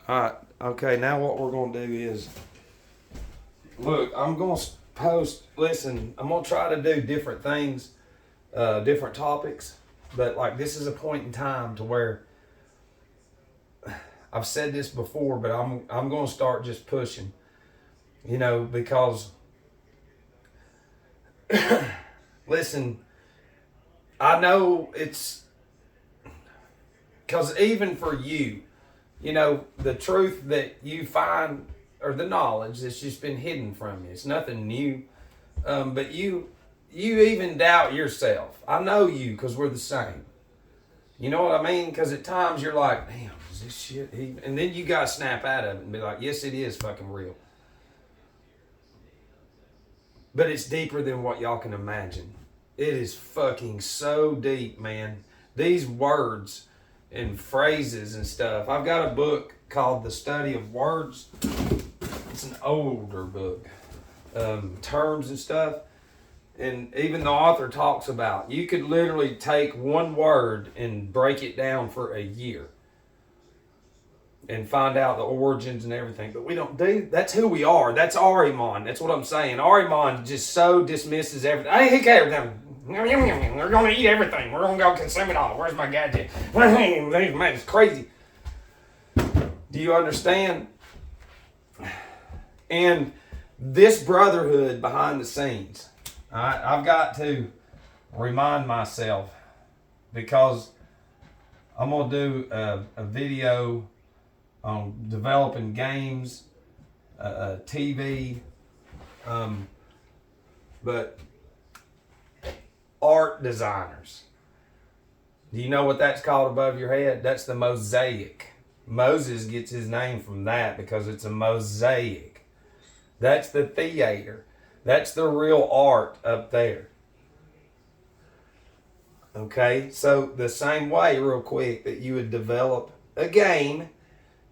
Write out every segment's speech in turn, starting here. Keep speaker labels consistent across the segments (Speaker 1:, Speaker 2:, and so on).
Speaker 1: Alright, okay, now what we're going to do is, look, I'm going to post, listen, I'm going to try to do different things, different topics, but like this is a point in time to where, I've said this before, but I'm going to start just pushing, because, listen, I know it's, because even for you, the truth that you find or the knowledge that's just been hidden from you. It's nothing new. But you even doubt yourself. I know you because we're the same. You know what I mean? Because at times you're like, damn, is this shit even? And then you got to snap out of it and be like, yes, it is fucking real. But it's deeper than what y'all can imagine. It is fucking so deep, man. These words and phrases and stuff. I've got a book called The Study of Words. It's an older book. Terms and stuff. And even the author talks about, you could literally take one word and break it down for a year and find out the origins and everything. But we don't do, that's who we are. That's Ahriman. That's what I'm saying. Ahriman just so dismisses everything. Hey, who cares? We're going to eat everything. We're going to go consume it all. Where's my gadget? Man, it's crazy. Do you understand? And this brotherhood behind the scenes, I've got to remind myself, because I'm going to do a video on developing games, TV, but art designers. Do you know what that's called above your head? That's the mosaic. Moses gets his name from that because it's a mosaic. That's the theater. That's the real art up there. Okay, so the same way, real quick, that you would develop a game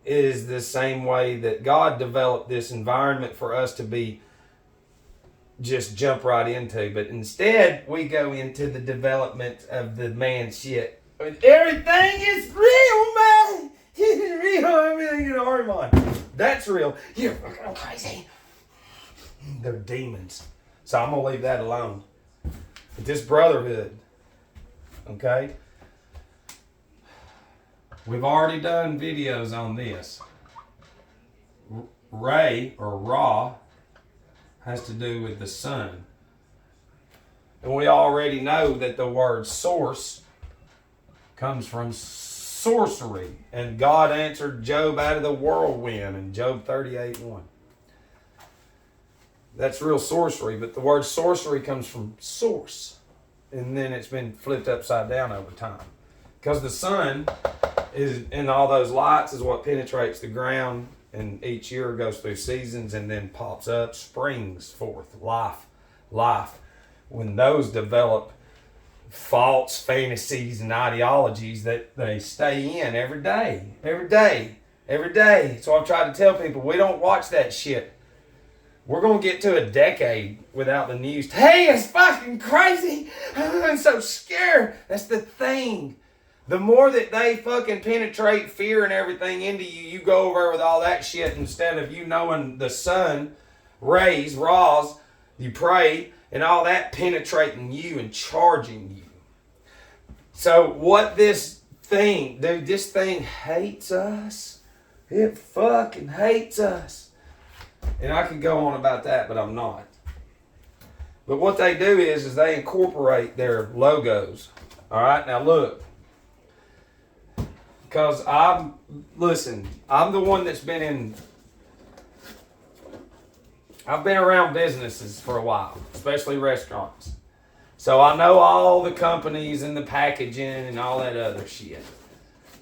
Speaker 1: is the same way that God developed this environment for us to be just jump right into. But instead, we go into the development of the man shit. Everything is real, man. Real, everything in Ahriman. That's real. You're fucking crazy. They're demons. So I'm going to leave that alone. But this brotherhood, okay? We've already done videos on this. Ray, or Ra, has to do with the sun. And we already know that the word source comes from sorcery. And God answered Job out of the whirlwind in Job 38:1. That's real sorcery, but the word sorcery comes from source. And then it's been flipped upside down over time. Because the sun is, and all those lights is what penetrates the ground, and each year goes through seasons and then pops up, springs forth, life. When those develop false fantasies and ideologies that they stay in every day. So I've tried to tell people, we don't watch that shit. We're going to get to a decade without the news. Hey, it's fucking crazy. I'm so scared. That's the thing. The more that they fucking penetrate fear and everything into you, you go over with all that shit instead of you knowing the sun, rays, raws, you pray, and all that penetrating you and charging you. So what this thing, dude, this thing hates us. It fucking hates us. And I could go on about that, but I'm not. But what they do is they incorporate their logos. All right, now look. Because I'm the one that's I've been around businesses for a while, especially restaurants. So I know all the companies and the packaging and all that other shit.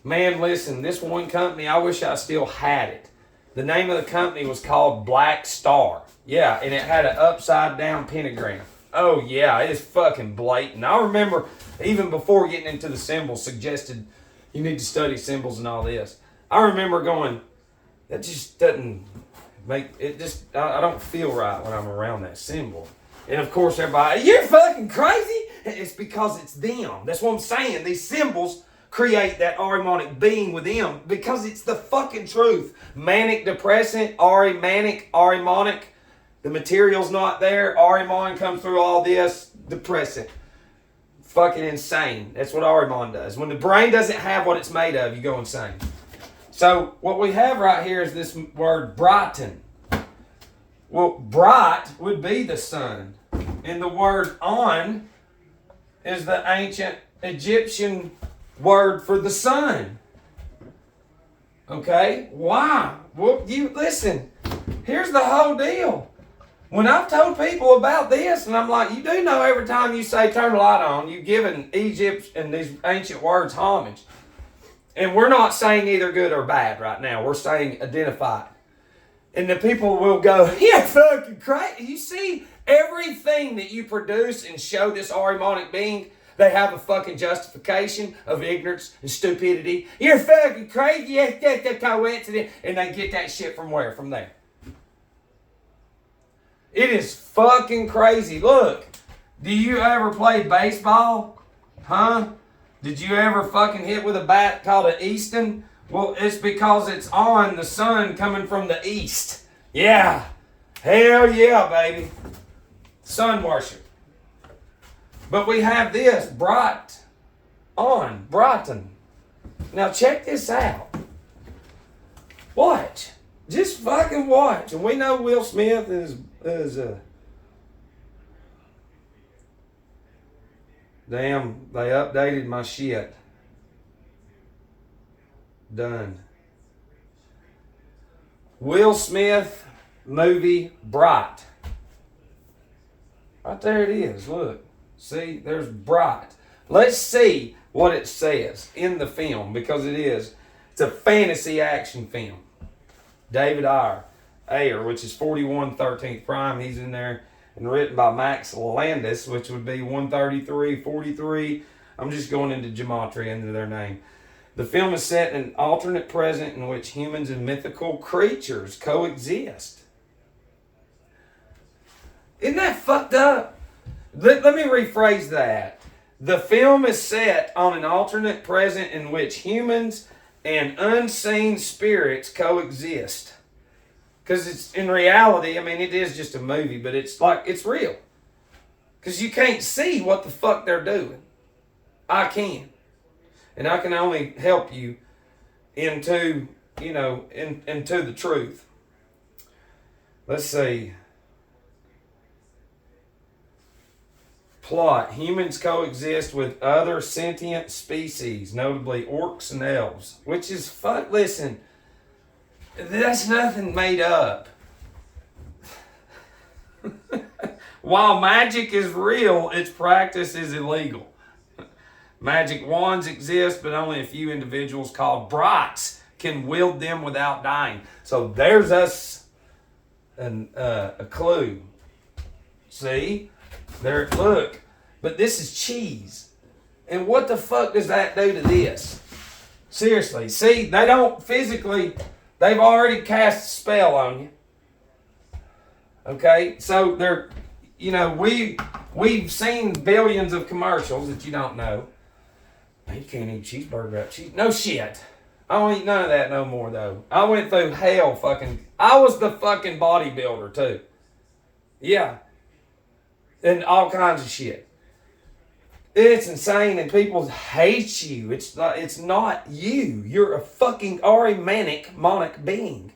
Speaker 1: Man, listen, this one company, I wish I still had it. The name of the company was called Black Star. Yeah, and it had an upside down pentagram. Oh yeah, it's fucking blatant. I remember even before getting into the symbols suggested you need to study symbols and all this. I remember going, that just doesn't make it just. I don't feel right when I'm around that symbol. And of course, everybody, you're fucking crazy. It's because it's them. That's what I'm saying. These symbols create that Ahrimanic being with them because it's the fucking truth. Manic depressant, Ahrimanic, Ahrimanic. The material's not there. Ahriman comes through all this, depressant. Fucking insane. That's what Ahriman does. When the brain doesn't have what it's made of, you go insane. So what we have right here is this word Bright-on. Well, bright would be the sun. And the word on is the ancient Egyptian word for the sun. Okay? Why? Well, you listen. Here's the whole deal. When I've told people about this, and I'm like, you do know every time you say turn the light on, you've given Egypt and these ancient words homage. And we're not saying either good or bad right now. We're saying identify. And the people will go, yeah, fucking crazy. You see, everything that you produce and show this Ahrimanic being, they have a fucking justification of ignorance and stupidity. You're fucking crazy. That's a coincidence. And they get that shit from where? From there. It is fucking crazy. Look, do you ever play baseball? Huh? Did you ever fucking hit with a bat called an Easton? Well, it's because it's on the sun coming from the east. Yeah. Hell yeah, baby. Sun worship. But we have this, Bright-on, Bright-on. Now check this out. Watch. Just fucking watch. And we know Will Smith is damn, they updated my shit. Done. Will Smith movie Bright. Right there it is. Look. See, there's Bright. Let's see what it says in the film because it's a fantasy action film. David Ayer, which is 41 13th Prime. He's in there. And written by Max Landis, which would be 133, 43. I'm just going into gematria into their name. The film is set in an alternate present in which humans and mythical creatures coexist. Isn't that fucked up? Let me rephrase that. The film is set on an alternate present in which humans and unseen spirits coexist. Because it's in reality, I mean, it is just a movie, but it's like, it's real. Because you can't see what the fuck they're doing. I can. And I can only help you into, into the truth. Let's see. Plot. Humans coexist with other sentient species, notably orcs and elves. Which is fuck. Listen, that's nothing made up. While magic is real, its practice is illegal. Magic wands exist, but only a few individuals called brights can wield them without dying. So there's us a clue. See? There, look. But this is cheese. And what the fuck does that do to this? Seriously. See, they don't physically, they've already cast a spell on you. Okay? So they're, we've seen billions of commercials that you don't know. You can't eat cheeseburger without cheese. No shit. I don't eat none of that no more though. I went through hell fucking. I was the fucking bodybuilder too. Yeah. And all kinds of shit. It's insane and people hate you. It's not you. You're a fucking Ahrimanic being.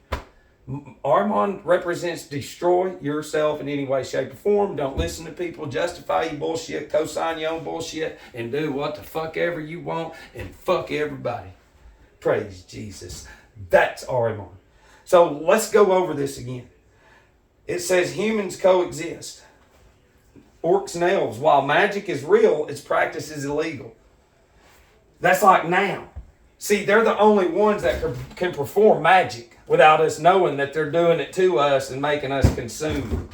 Speaker 1: Ahriman represents destroy yourself in any way, shape, or form. Don't listen to people, justify your bullshit, co-sign your own bullshit, and do what the fuck ever you want and fuck everybody. Praise Jesus. That's Ahriman. So let's go over this again. It says humans coexist. Orcs and elves. While magic is real, its practice is illegal. That's like now. See, they're the only ones that can perform magic without us knowing that they're doing it to us and making us consume.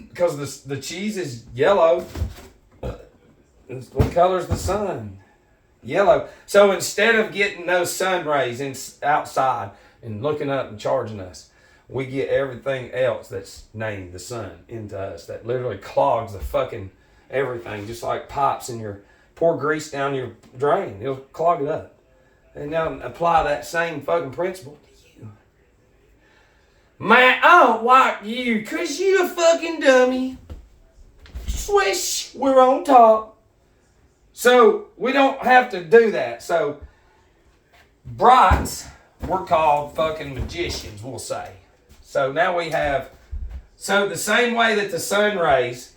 Speaker 1: Because the cheese is yellow. What color's the sun? Yellow. So instead of getting those sun rays outside and looking up and charging us, we get everything else that's named the sun into us. That literally clogs the fucking everything. Just like pipes in your pour grease down your drain. It'll clog it up. And now apply that same fucking principle to you. Man, I don't like you because you a fucking dummy. Swish, we're on top. So we don't have to do that. So brights, we're called fucking magicians, we'll say. So now we have, so the same way that the sun rays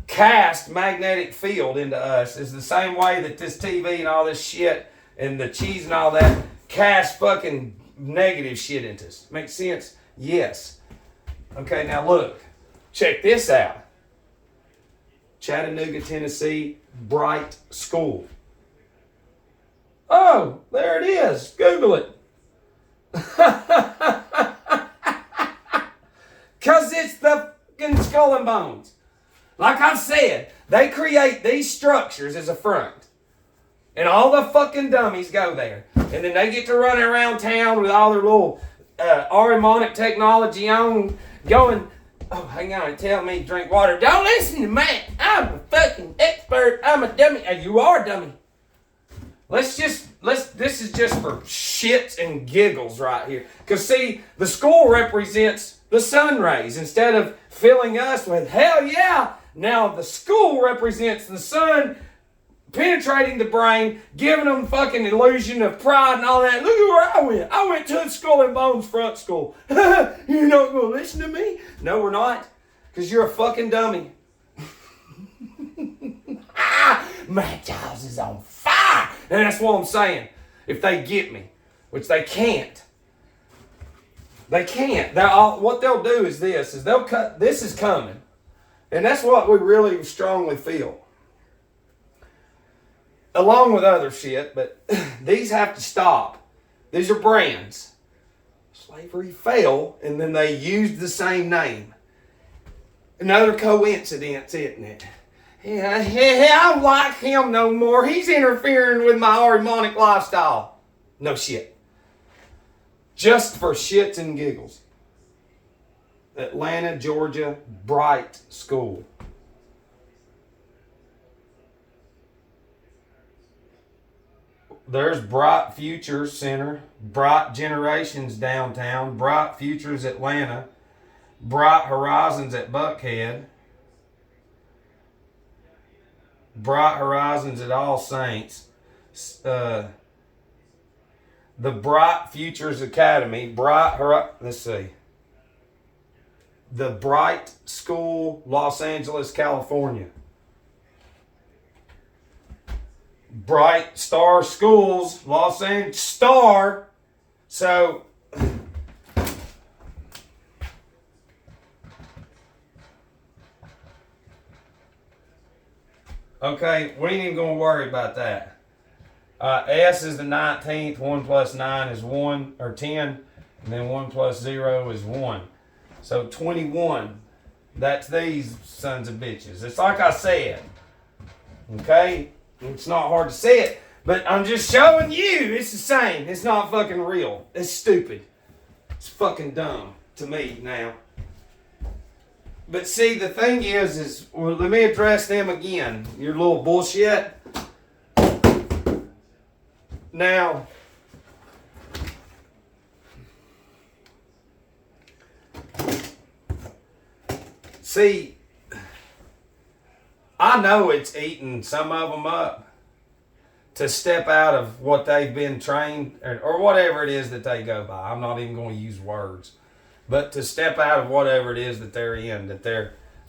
Speaker 1: cast magnetic field into us is the same way that this TV and all this shit and the cheese and all that cast fucking negative shit into us. Makes sense? Yes. Okay, now look. Check this out. Chattanooga, Tennessee, Bright School. Oh, there it is. Google it. Because it's the fucking skull and bones. Like I've said, they create these structures as a front. And all the fucking dummies go there. And then they get to run around town with all their little harmonic technology on, going, oh, hang on, and tell me to drink water. Don't listen to me. I'm a fucking expert. I'm a dummy. And you are a dummy. This is just for shits and giggles right here. Because see, the school represents the sun rays instead of filling us with hell yeah. Now the school represents the sun penetrating the brain, giving them fucking illusion of pride and all that. Look at where I went. I went to the Skull and Bones front school. You're not going to listen to me? No, we're not. Because you're a fucking dummy. My jaws is on fire. And that's what I'm saying. If they get me, which they can't. They can't. What they'll do is they'll cut, this is coming. And that's what we really strongly feel. Along with other shit, but these have to stop. These are brands. Slavery fell, and then they used the same name. Another coincidence, isn't it? Yeah, I don't like him no more. He's interfering with my harmonic lifestyle. No shit. Just for shits and giggles. Atlanta, Georgia, Bright School. There's Bright Futures Center, Bright Generations downtown, Bright Futures Atlanta, Bright Horizons at Buckhead, Bright Horizons at All Saints, the Bright Futures Academy, let's see, the Bright School, Los Angeles, California. Bright Star Schools, Los Angeles, Star. So, okay, we ain't even going to worry about that. S is the 19th, 1 plus 9 is 1, or 10, and then 1 plus 0 is 1. So 21, that's these sons of bitches. It's like I said, okay? It's not hard to say it, but I'm just showing you it's the same. It's not fucking real. It's stupid. It's fucking dumb to me now. But see, the thing is well, let me address them again. Your little bullshit. Now, see, I know it's eating some of them up to step out of what they've been trained or whatever it is that they go by. I'm not even going to use words. But to step out of whatever it is that they're in, that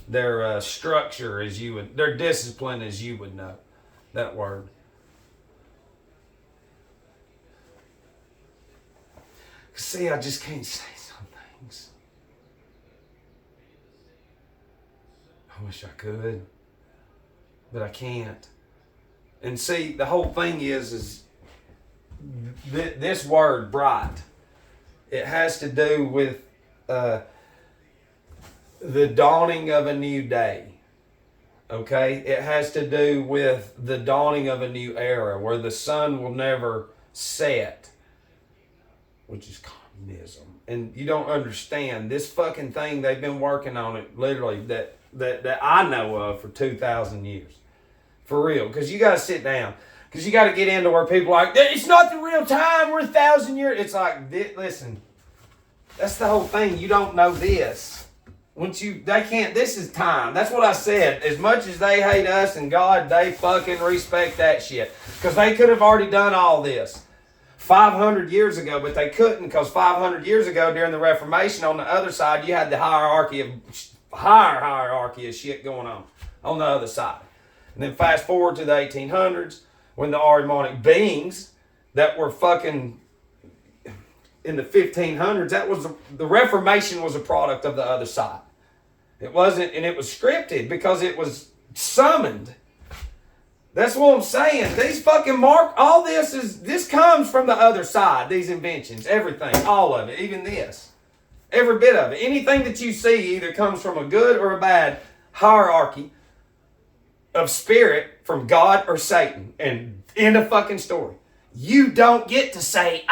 Speaker 1: their structure as you would, their discipline as you would know. That word. See, I just can't say some things. I wish I could. But I can't. And see, the whole thing is this word, bright, it has to do with the dawning of a new day. Okay? It has to do with the dawning of a new era where the sun will never set, which is communism. And you don't understand this fucking thing. They've been working on it literally that I know of for 2,000 years. For real. Because you got to sit down. Because you got to get into where people are like, it's not the real time. We're 1,000 years. It's like, listen, that's the whole thing. You don't know this. This is time. That's what I said. As much as they hate us and God, they fucking respect that shit. Because they could have already done all this 500 years ago, but they couldn't, because 500 years ago during the Reformation, on the other side, you had the hierarchy of shit going on the other side. And then fast forward to the 1800s, when the Ahrimanic beings that were fucking in the 1500s, the Reformation was a product of the other side. It wasn't, and it was scripted because it was summoned. That's what I'm saying. These fucking all this comes from the other side. These inventions, everything, all of it, even this, every bit of it. Anything that you see either comes from a good or a bad hierarchy of spirit from God or Satan, and end of fucking story. You don't get to say,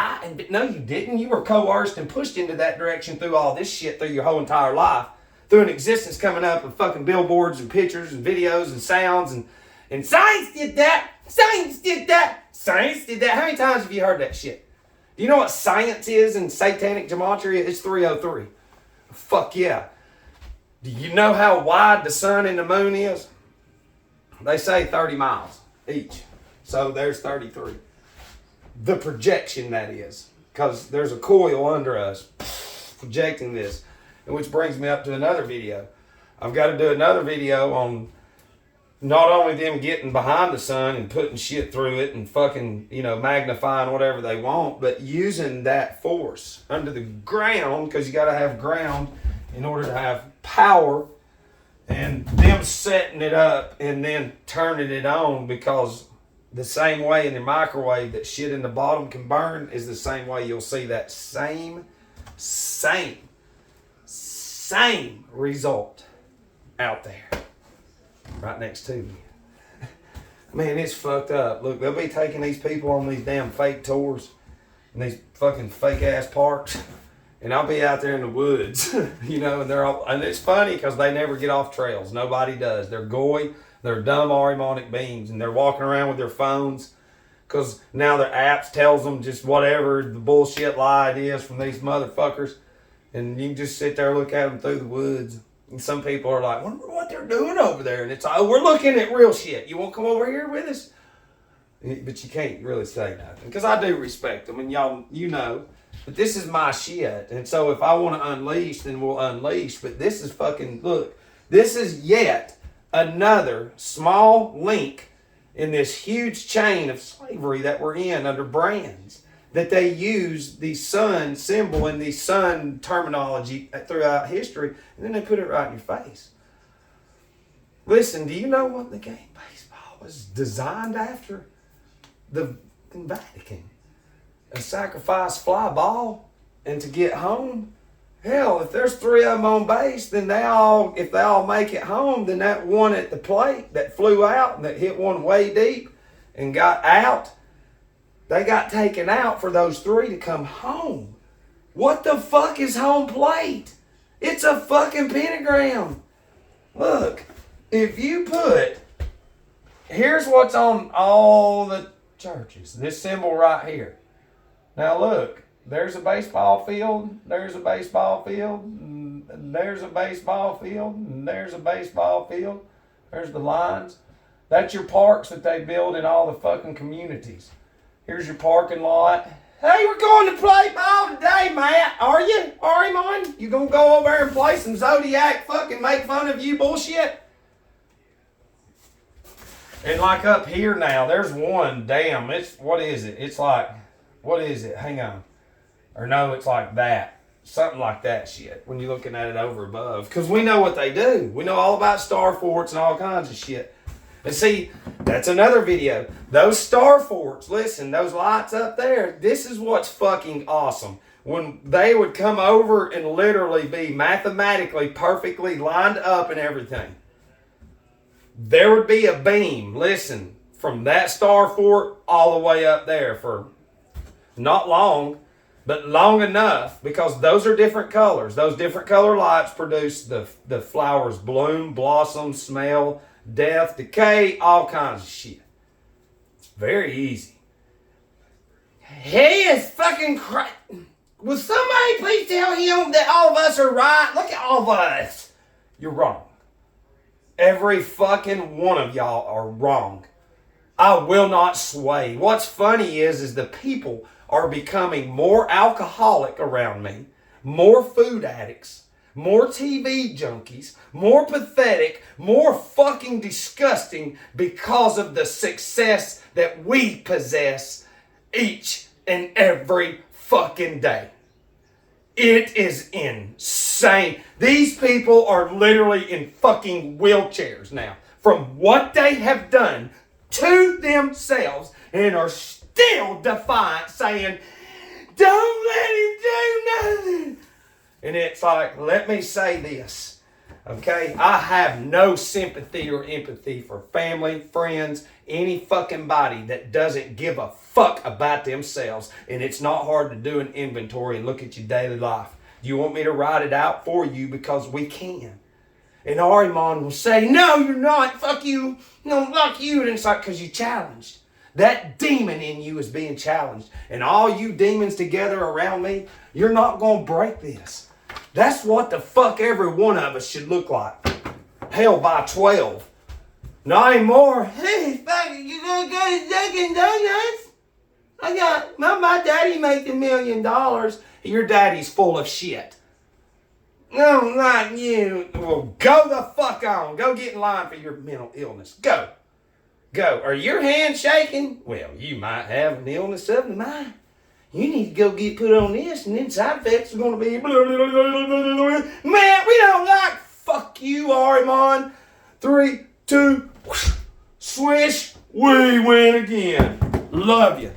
Speaker 1: no, you didn't. You were coerced and pushed into that direction through all this shit through your whole entire life, through an existence coming up with fucking billboards and pictures and videos and sounds and science did that. Science did that. Science did that. How many times have you heard that shit? Do you know what science is in satanic gematria? It's 303. Fuck yeah. Do you know how wide the sun and the moon is? They say 30 miles each. So there's 33. The projection, that is. Because there's a coil under us projecting this. And which brings me up to another video. I've got to do another video on not only them getting behind the sun and putting shit through it and fucking, magnifying whatever they want, but using that force under the ground, because you got to have ground in order to have power, and them setting it up and then turning it on, because the same way in the microwave that shit in the bottom can burn is the same way you'll see that same result out there right next to me. Man, it's fucked up. Look, they'll be taking these people on these damn fake tours and these fucking fake ass parks, and I'll be out there in the woods, and and it's funny because they never get off trails. Nobody does. They're they're dumb Ahrimanic beings, and they're walking around with their phones because now their apps tells them just whatever the bullshit lie it is from these motherfuckers, and you can just sit there and look at them through the woods. And some people are like, wonder what they're doing over there. And it's like, we're looking at real shit. You won't come over here with us? But you can't really say nothing. Because I do respect them. And y'all, But this is my shit. And so if I want to unleash, then we'll unleash. But this is look, this is yet another small link in this huge chain of slavery that we're in under brands. That they use the sun symbol and the sun terminology throughout history, and then they put it right in your face. Listen, do you know what the game baseball was designed after? The Vatican. A sacrifice fly ball, and to get home. Hell, if there's 3 of them on base, then if they all make it home, then that one at the plate that flew out and that hit one way deep and got out, they got taken out for those 3 to come home. What the fuck is home plate? It's a fucking pentagram. Look, if you here's what's on all the churches. This symbol right here. Now look, there's a baseball field, there's a baseball field, and there's a baseball field, and there's a baseball field. There's the lines. That's your parks that they build in all the fucking communities. Here's your parking lot. Hey, we're going to play ball today, Matt. Are you? Ahriman? You gonna go over there and play some Zodiac fucking make fun of you bullshit? And like up here now, there's one. Damn, what is it? It's like, what is it? Hang on. Or no, it's like that. Something like that shit when you're looking at it over above. Because we know what they do. We know all about star forts and all kinds of shit. And see, that's another video. Those star forts, listen, those lights up there, this is what's fucking awesome. When they would come over and literally be mathematically perfectly lined up and everything, there would be a beam, listen, from that star fort all the way up there for not long, but long enough, because those are different colors. Those different color lights produce the flowers bloom, blossom, smell, death, decay, all kinds of shit. It's very easy. He is fucking crazy. Will somebody please tell him that all of us are right? Look at all of us. You're wrong. Every fucking one of y'all are wrong. I will not sway. What's funny is the people are becoming more alcoholic around me, more food addicts, more TV junkies, more pathetic, more fucking disgusting because of the success that we possess each and every fucking day. It is insane. These people are literally in fucking wheelchairs now from what they have done to themselves and are still defiant, saying, don't let him do nothing. And it's like, let me say this, okay? I have no sympathy or empathy for family, friends, any fucking body that doesn't give a fuck about themselves. And it's not hard to do an inventory and look at your daily life. Do you want me to write it out for you? Because we can. And Arimon will say, no, you're not. Fuck you. No, fuck you. And it's like, because you challenged. That demon in you is being challenged. And all you demons together around me, you're not going to break this. That's what the fuck every one of us should look like. Hell, by 12. Not anymore. Hey, fuck, you gonna go to Dunkin' Donuts? My daddy makes $1 million. Your daddy's full of shit. No, not you. Well, go the fuck on. Go get in line for your mental illness. Go. Go. Are your hands shaking? Well, you might have an illness of the mind. You need to go get put on this, and then side effects are going to be... Man, we don't like... Fuck you, Arimon. 3, 2, swish. We win again. Love you.